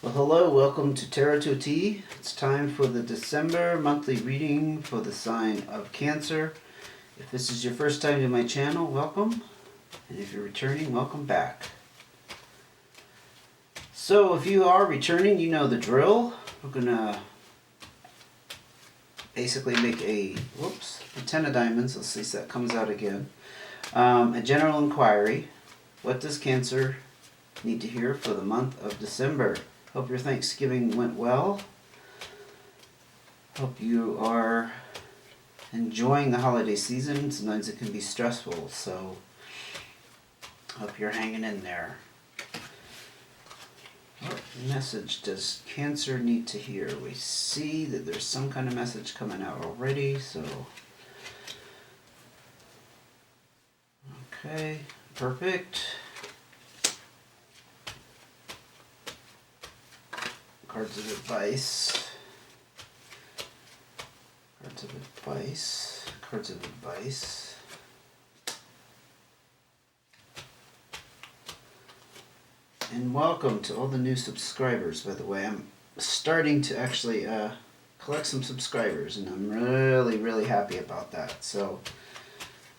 Well, hello, welcome to Tarot to a T. It's time for the December monthly reading for the sign of Cancer. If this is your first time to my channel, welcome. And if you're returning, welcome back. So if you are returning, you know the drill. We're going to basically make a 10 of diamonds. Let's see if that comes out again. A general inquiry. What does Cancer need to hear for the month of December? Hope your Thanksgiving went well. Hope you are enjoying the holiday season. Sometimes it can be stressful, so hope you're hanging in there. What message does Cancer need to hear? We see that there's some kind of message coming out already, so okay, perfect. Cards of advice. Cards of advice. Cards of advice. And welcome to all the new subscribers, by the way. I'm starting to actually collect some subscribers, and I'm really, really happy about that. So,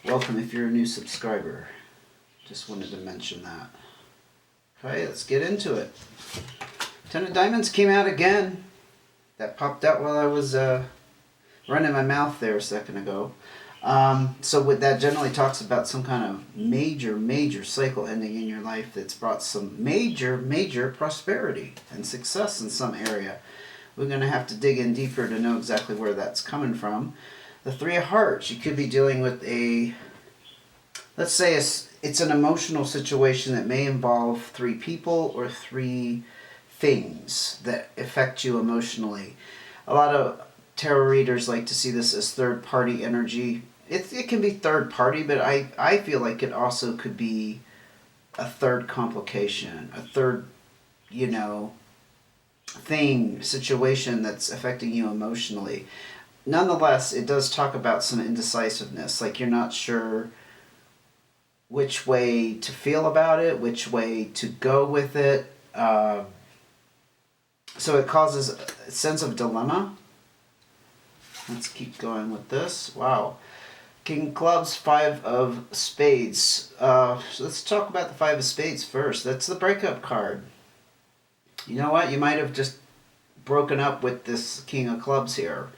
welcome if you're a new subscriber. Just wanted to mention that. Okay, let's get into it. 10 of diamonds came out again. That popped out while I was running my mouth there a second ago. So what that generally talks about some kind of major cycle ending in your life that's brought some major prosperity and success in some area. We're going to have to dig in deeper to know exactly where that's coming from. The Three of Hearts, you could be dealing with let's say it's an emotional situation that may involve three people or three things that affect you emotionally. A lot of tarot readers like to see this as third-party energy. It can be third-party, but I feel like it also could be a third complication, a third, situation that's affecting you emotionally. Nonetheless, it does talk about some indecisiveness, like you're not sure which way to feel about it, which way to go with it. So it causes a sense of dilemma. Let's keep going with this. Wow. King of Clubs, Five of Spades. So let's talk about the Five of Spades first. That's the breakup card. You know what? You might have just broken up with this King of Clubs here.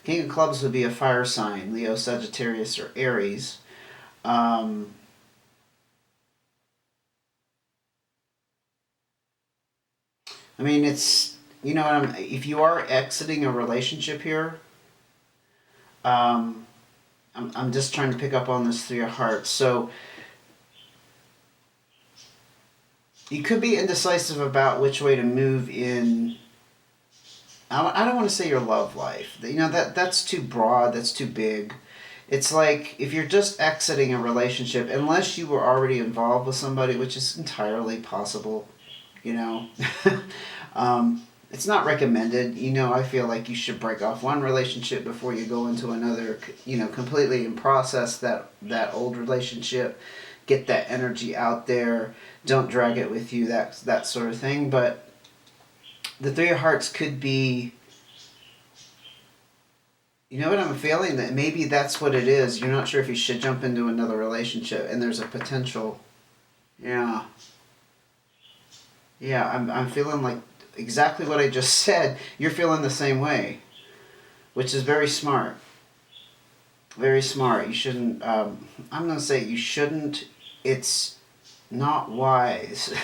King of Clubs would be a fire sign, Leo, Sagittarius, or Aries. I mean, it's, if you are exiting a relationship here, I'm just trying to pick up on this Three of Hearts. So you could be indecisive about which way to move in. I don't want to say your love life. That's too broad. That's too big. It's like if you're just exiting a relationship, unless you were already involved with somebody, which is entirely possible, it's not recommended. I feel like you should break off one relationship before you go into another, completely and process that old relationship, get that energy out there, don't drag it with you, that sort of thing. But the Three of Hearts could be, what I'm feeling, that maybe that's what it is. You're not sure if you should jump into another relationship, and there's a potential, yeah, I'm feeling like exactly what I just said. You're feeling the same way, which is very smart. Very smart. You shouldn't, I'm going to say you shouldn't, it's not wise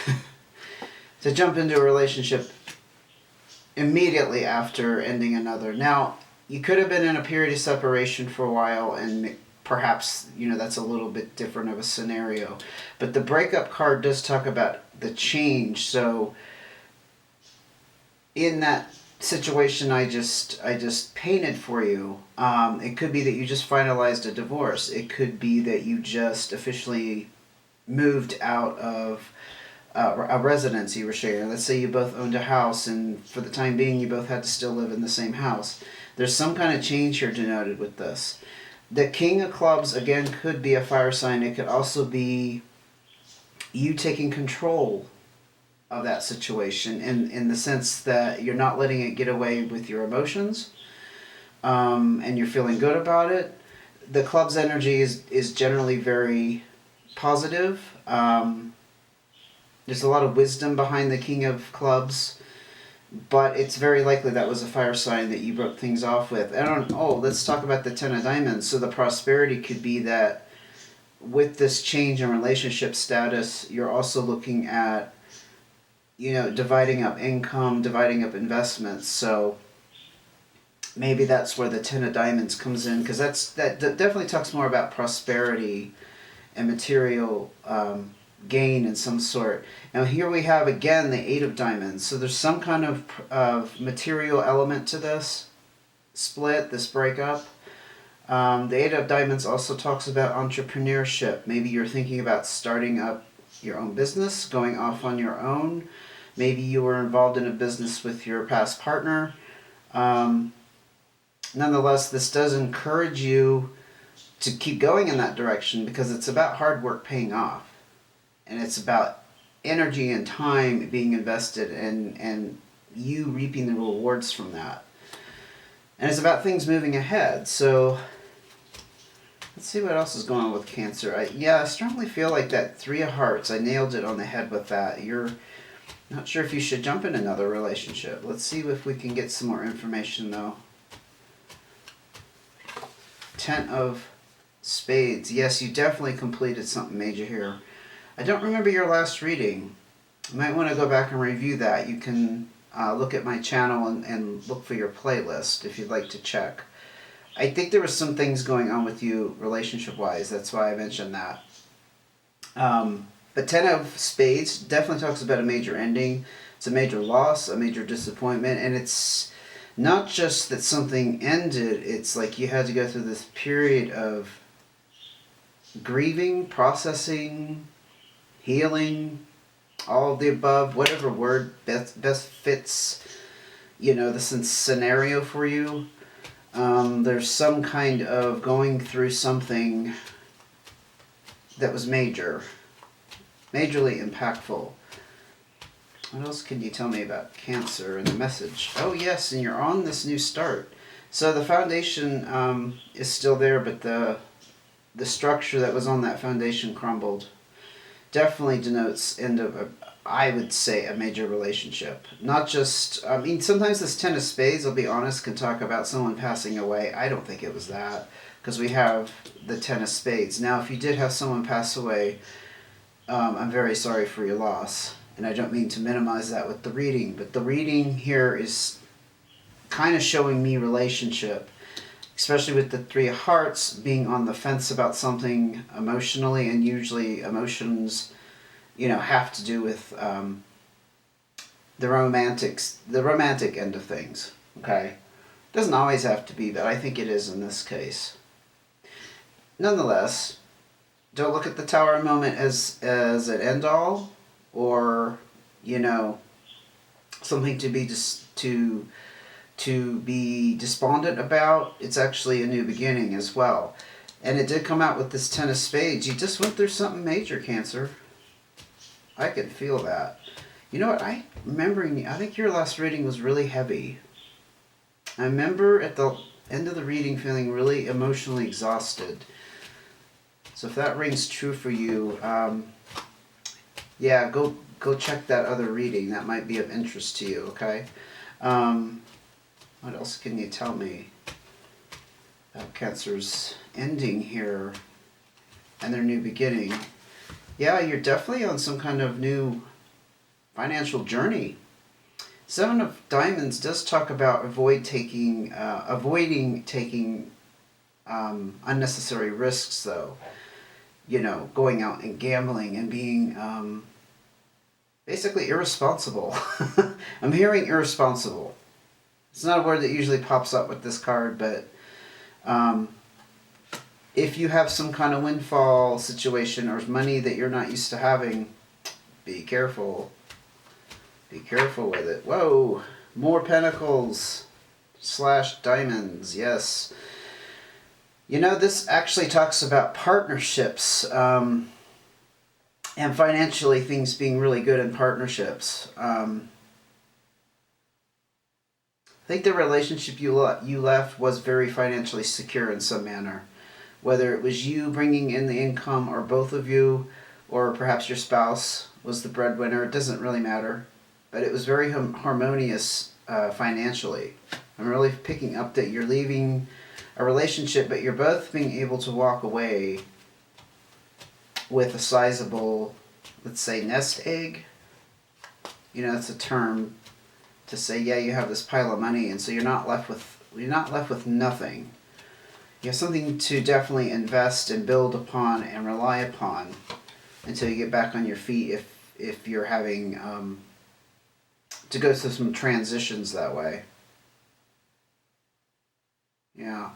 to jump into a relationship immediately after ending another. Now, you could have been in a period of separation for a while, and perhaps, that's a little bit different of a scenario. But the breakup card does talk about the change. So in that situation I just painted for you, it could be that you just finalized a divorce. It could be that you just officially moved out of a residence you were sharing. Let's say you both owned a house, and for the time being you both had to still live in the same house. There's some kind of change here denoted with this. The King of Clubs, again, could be a fire sign. It could also be you taking control of that situation, in the sense that you're not letting it get away with your emotions, and you're feeling good about it. The club's energy is generally very positive. There's a lot of wisdom behind the King of Clubs, but it's very likely that was a fire sign that you broke things off with. Let's talk about the Ten of Diamonds. So the prosperity could be that with this change in relationship status, you're also looking at, dividing up income, dividing up investments. So maybe that's where the Ten of Diamonds comes in, because that definitely talks more about prosperity and material gain in some sort. Now here we have again the Eight of Diamonds. So there's some kind of material element to this split, this breakup. The Eight of Diamonds also talks about entrepreneurship. Maybe you're thinking about starting up your own business, going off on your own. Maybe you were involved in a business with your past partner. Nonetheless, this does encourage you to keep going in that direction, because it's about hard work paying off. And it's about energy and time being invested, and you reaping the rewards from that. And it's about things moving ahead. So let's see what else is going on with Cancer. I strongly feel like that Three of Hearts, I nailed it on the head with that. You're not sure if you should jump in another relationship. Let's see if we can get some more information though. Ten of Spades. Yes, you definitely completed something major here. I don't remember your last reading. You might want to go back and review that. You can look at my channel and look for your playlist if you'd like to check. I think there was some things going on with you relationship-wise. That's why I mentioned that. But Ten of Spades definitely talks about a major ending. It's a major loss, a major disappointment, and it's not just that something ended. It's like you had to go through this period of grieving, processing, healing, all of the above, whatever word best fits, this scenario for you. There's some kind of going through something that was majorly impactful. What else can you tell me about Cancer and the message? Oh yes, and you're on this new start. So the foundation is still there, but the structure that was on that foundation crumbled. Definitely denotes end of, I would say, a major relationship. Not just, sometimes this Ten of Spades, I'll be honest, can talk about someone passing away. I don't think it was that, because we have the Ten of Spades. Now, if you did have someone pass away, I'm very sorry for your loss. And I don't mean to minimize that with the reading, but the reading here is kind of showing me relationship, especially with the Three of Hearts being on the fence about something emotionally, and usually emotions, have to do with the romantic end of things. Okay, doesn't always have to be, but I think it is in this case. Nonetheless, don't look at the Tower moment as an end all, or something to be to be despondent about. It's actually a new beginning as well. And it did come out with this Ten of Spades. You just went through something major, Cancer. I could feel that. You know what? I think your last reading was really heavy. I remember at the end of the reading feeling really emotionally exhausted. So if that rings true for you, go check that other reading. That might be of interest to you, okay? What else can you tell me about Cancer's ending here and their new beginning? Yeah, you're definitely on some kind of new financial journey. Seven of Diamonds does talk about avoiding taking unnecessary risks, though. Going out and gambling and being basically irresponsible. I'm hearing irresponsible. It's not a word that usually pops up with this card, but if you have some kind of windfall situation or money that you're not used to having, be careful. Be careful with it. Whoa! More Pentacles / Diamonds. Yes. This actually talks about partnerships. and financially things being really good in partnerships. I think the relationship you left was very financially secure in some manner. Whether it was you bringing in the income or both of you, or perhaps your spouse was the breadwinner, it doesn't really matter. But it was very harmonious financially. I'm really picking up that you're leaving a relationship, but you're both being able to walk away with a sizable, let's say, nest egg. You know, that's a term to say, yeah, you have this pile of money, and so you're not left with nothing. You have something to definitely invest and build upon and rely upon until you get back on your feet. If you're having to go through some transitions that way. Yeah,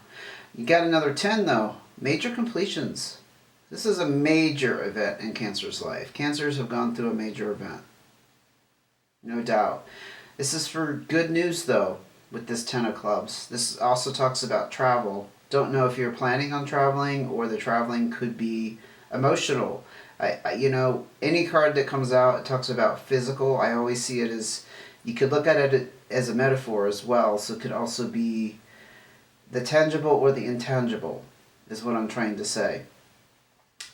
you got another 10 though. Major completions. This is a major event in Cancer's life. Cancers have gone through a major event, no doubt. This is for good news though, with this 10 of clubs. This also talks about travel. Don't know if you're planning on traveling or the traveling could be emotional. Any card that comes out, it talks about physical. I always see it as, you could look at it as a metaphor as well. So it could also be the tangible or the intangible is what I'm trying to say.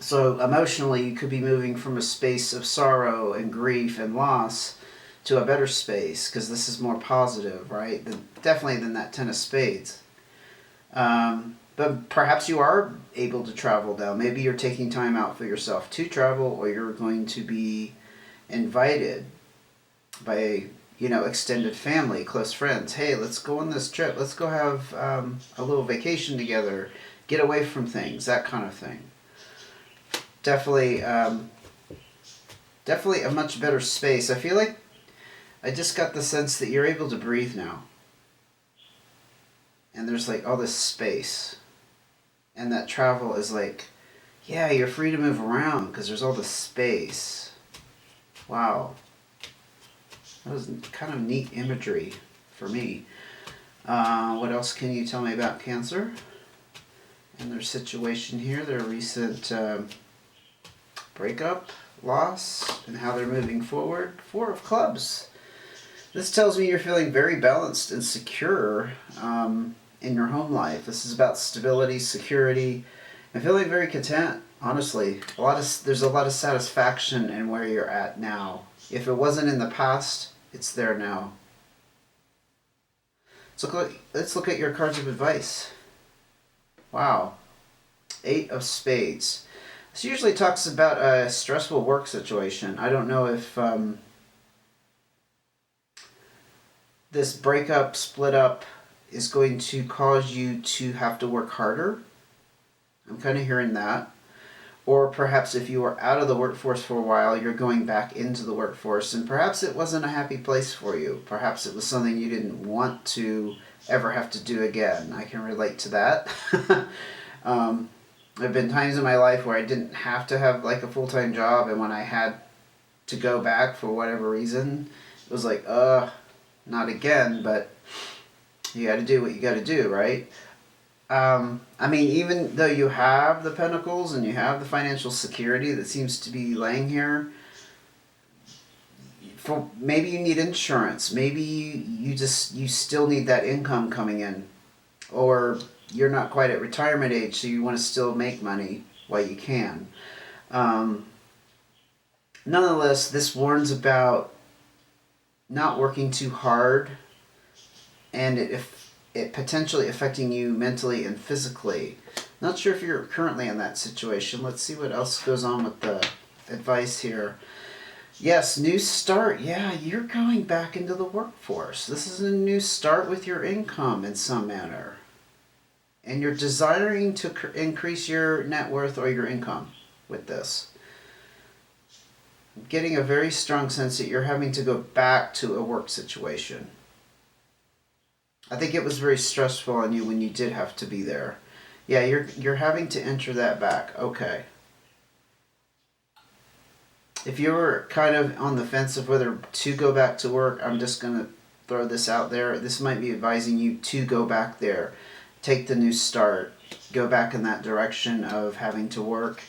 So emotionally, you could be moving from a space of sorrow and grief and loss to a better space, because this is more positive, right? Definitely than that 10 of spades. But perhaps you are able to travel now. Maybe you're taking time out for yourself to travel, or you're going to be invited by, extended family, close friends. Hey, let's go on this trip. Let's go have a little vacation together. Get away from things, that kind of thing. Definitely a much better space. I feel like I just got the sense that you're able to breathe now. And there's like all this space. And that travel is like, yeah, you're free to move around because there's all this space. Wow. That was kind of neat imagery for me. What else can you tell me about Cancer and their situation here, their recent breakup, loss, and how they're moving forward? 4 of clubs. This tells me you're feeling very balanced and secure in your home life. This is about stability, security, and feeling very content. Honestly, there's a lot of satisfaction in where you're at now. If it wasn't in the past, it's there now. So let's look at your cards of advice. Wow, 8 of spades. This usually talks about a stressful work situation. I don't know if this breakup, split up, is going to cause you to have to work harder. I'm kind of hearing that. Or perhaps if you were out of the workforce for a while, you're going back into the workforce, and perhaps it wasn't a happy place for you. Perhaps it was something you didn't want to ever have to do again. I can relate to that. There have been times in my life where I didn't have to have like a full-time job, and when I had to go back for whatever reason, it was like, not again, but you got to do what you got to do, right? Even though you have the pentacles and you have the financial security that seems to be laying here, maybe you need insurance. Maybe you still need that income coming in, or you're not quite at retirement age, so you want to still make money while you can. Nonetheless, this warns about not working too hard, and it potentially affecting you mentally and physically. Not sure if you're currently in that situation. Let's see what else goes on with the advice here. Yes, new start. Yeah, you're going back into the workforce. This is a new start with your income in some manner. And you're desiring to increase your net worth or your income with this. I'm getting a very strong sense that you're having to go back to a work situation. I think it was very stressful on you when you did have to be there. Yeah, you're having to enter that back. Okay. If you were kind of on the fence of whether to go back to work, I'm just going to throw this out there. This might be advising you to go back there. Take the new start. Go back in that direction of having to work.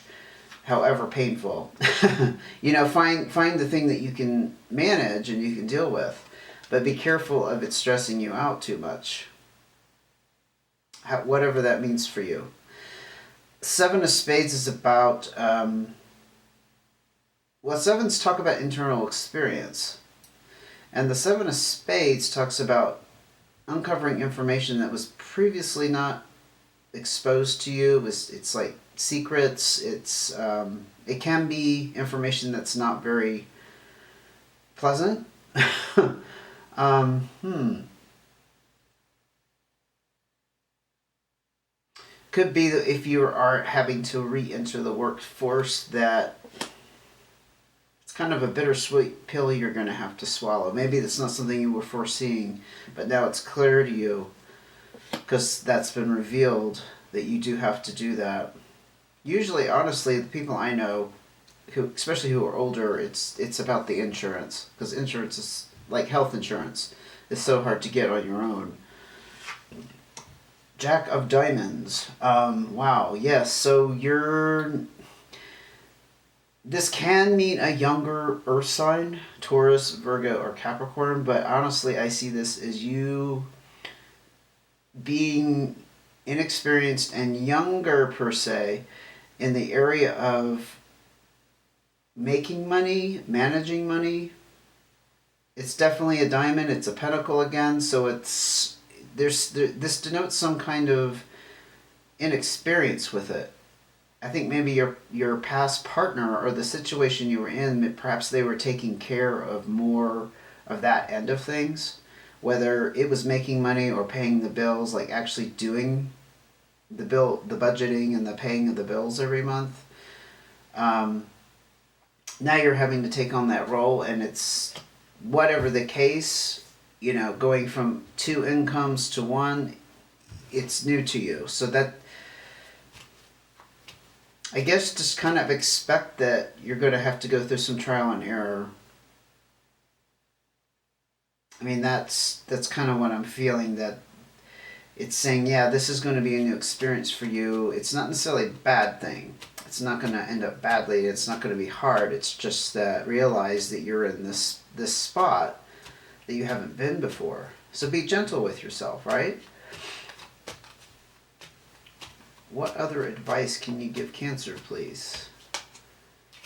however painful. Find the thing that you can manage and you can deal with, but be careful of it stressing you out too much. Whatever that means for you. Seven of Spades is about, sevens talk about internal experience. And the Seven of Spades talks about uncovering information that was previously not exposed to you. It's like secrets. It can be information that's not very pleasant. Could be that if you are having to re-enter the workforce, that it's kind of a bittersweet pill you're going to have to swallow. Maybe that's not something you were foreseeing, but now it's clear to you because that's been revealed that you do have to do that. Usually, honestly, the people I know, especially who are older, it's about the insurance, because insurance is like health insurance. It's so hard to get on your own. Jack of Diamonds. Wow. Yes. So this can mean a younger Earth sign, Taurus, Virgo, or Capricorn. But honestly, I see this as you being inexperienced and younger per se in the area of making money, managing money. It's definitely a diamond. It's a pentacle again. So this denotes some kind of inexperience with it. I think maybe your past partner or the situation you were in, perhaps they were taking care of more of that end of things, whether it was making money or paying the bills, like actually doing the budgeting and the paying of the bills every month. Now you're having to take on that role, and it's whatever the case, going from two incomes to one, it's new to you. So that, I guess, just kind of expect that you're going to have to go through some trial and error. I mean, that's kind of what I'm feeling, that it's saying, yeah, this is going to be a new experience for you. It's not necessarily a bad thing. It's not going to end up badly. It's not going to be hard. It's just that realize that you're in this spot that you haven't been before. So be gentle with yourself, right? What other advice can you give Cancer, please?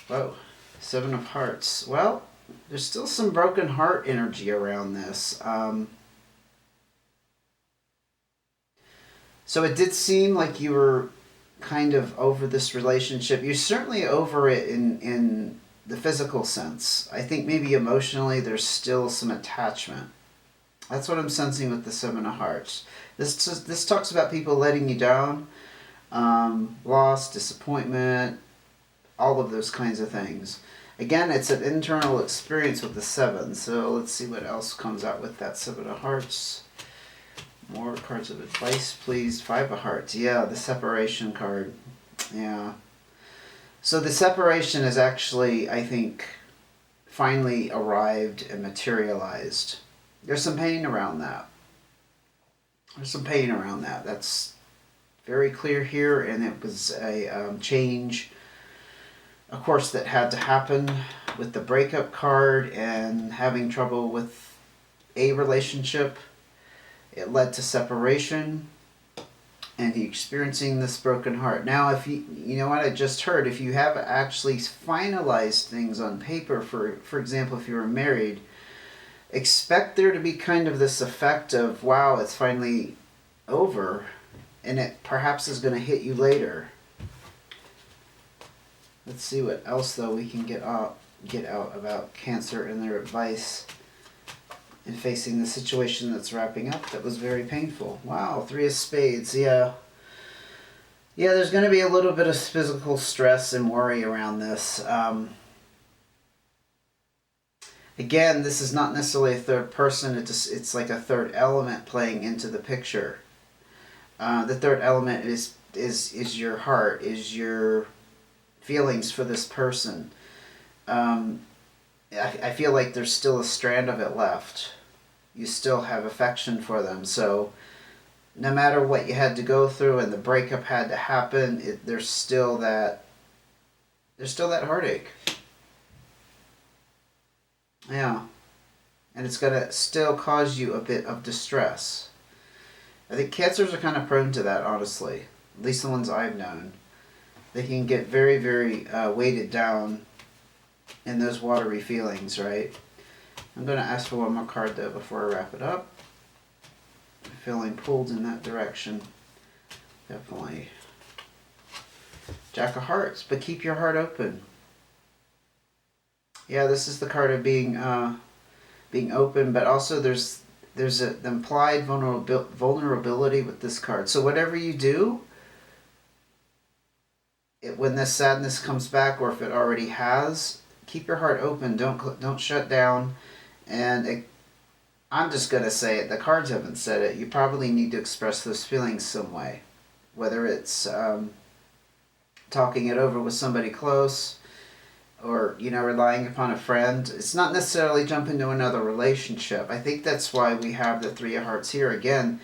Whoa, Seven of Hearts. Well, there's still some broken heart energy around this. So it did seem like you were kind of over this relationship. You're certainly over it in the physical sense. I think maybe emotionally there's still some attachment. That's what I'm sensing with the Seven of Hearts. This talks about people letting you down, loss, disappointment, all of those kinds of things. Again, it's an internal experience with the Seven. So let's see what else comes out with that Seven of Hearts. More cards of advice, please. Five of Hearts. Yeah, the separation card. Yeah. So the separation is actually, I think, finally arrived and materialized. There's some pain around that. That's very clear here, and it was a change, of course, that had to happen with the breakup card and having trouble with a relationship. It led to separation and experiencing this broken heart. Now, if you know what I just heard, if you have actually finalized things on paper, for example, if you were married, expect there to be kind of this effect of, wow, it's finally over, and it perhaps is going to hit you later. Let's see what else, though, we can get out about Cancer and their advice in facing the situation that's wrapping up that was very painful. Wow, Three of Spades, yeah. Yeah, there's going to be a little bit of physical stress and worry around this. Again, this is not necessarily a third person, it's like a third element playing into the picture. The third element is your heart, is your feelings for this person. I feel like there's still a strand of it left. You still have affection for them. So no matter what you had to go through and the breakup had to happen, there's still there's still that heartache. Yeah. And it's going to still cause you a bit of distress. I think cancers are kind of prone to that, honestly. At least the ones I've known. They can get very, very weighted down in those watery feelings, right? I'm going to ask for one more card, though, before I wrap it up. I'm feeling pulled in that direction. Definitely. Jack of Hearts, but keep your heart open. Yeah, this is the card of being open, but also there's the implied vulnerability with this card. So whatever you do, when this sadness comes back, or if it already has, keep your heart open. Don't shut down. And I'm just gonna say it. The cards haven't said it. You probably need to express those feelings some way, whether it's talking it over with somebody close, or relying upon a friend. It's not necessarily jump into another relationship. I think that's why we have the Three of Hearts here again.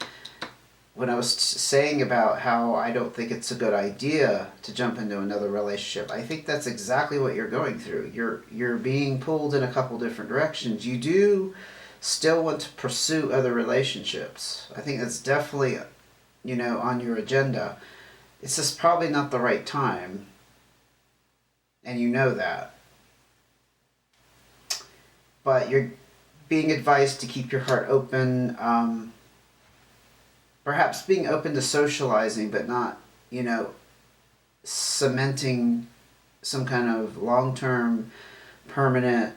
When I was saying about how I don't think it's a good idea to jump into another relationship, I think that's exactly what you're going through. You're being pulled in a couple different directions. You do still want to pursue other relationships. I think that's definitely on your agenda. It's just probably not the right time. And you know that. But you're being advised to keep your heart open. Perhaps being open to socializing, but not, cementing some kind of long-term, permanent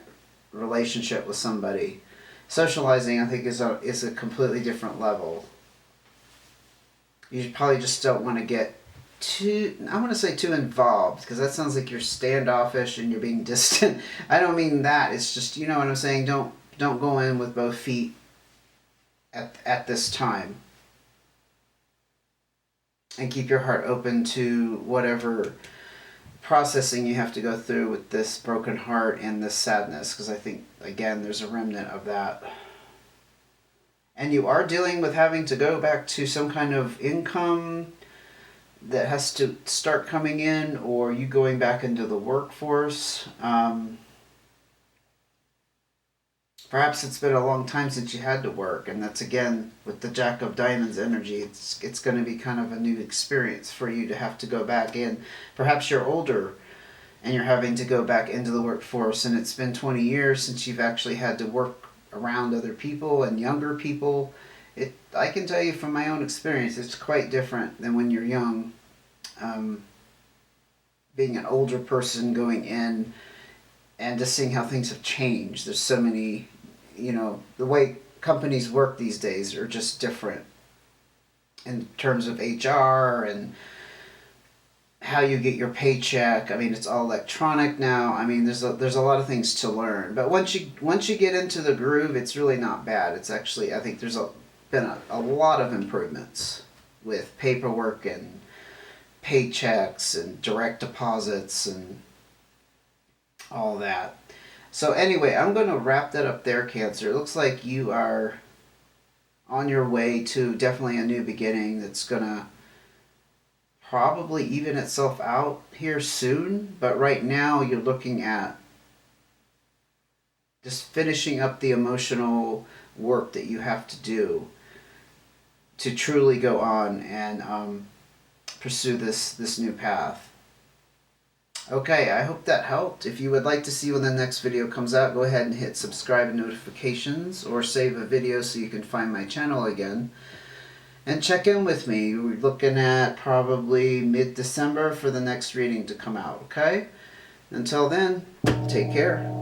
relationship with somebody. Socializing, I think, is a completely different level. You probably just don't want to get I want to say too involved, because that sounds like you're standoffish and you're being distant. I don't mean that. It's just, you know what I'm saying? Don't go in with both feet at this time. And keep your heart open to whatever processing you have to go through with this broken heart and this sadness, because I think, again, there's a remnant of that. And you are dealing with having to go back to some kind of income that has to start coming in, or you going back into the workforce. Perhaps it's been a long time since you had to work, and that's, again, with the Jack of Diamonds energy, it's going to be kind of a new experience for you to have to go back in. Perhaps you're older and you're having to go back into the workforce, and it's been 20 years since you've actually had to work around other people and younger people. I can tell you from my own experience, it's quite different than when you're young. Being an older person going in and just seeing how things have changed. There's so many, the way companies work these days are just different in terms of HR and how you get your paycheck. I mean, it's all electronic now. I mean, there's a lot of things to learn. But once you get into the groove, it's really not bad. It's actually, I think there's been a lot of improvements with paperwork and paychecks and direct deposits and all that. So anyway, I'm going to wrap that up there, Cancer. It looks like you are on your way to definitely a new beginning that's going to probably even itself out here soon. But right now you're looking at just finishing up the emotional work that you have to do to truly go on and pursue this new path. Okay, I hope that helped. If you would like to see when the next video comes out, go ahead and hit subscribe and notifications, or save a video so you can find my channel again. And check in with me. We're looking at probably mid-December for the next reading to come out, okay? Until then, take care.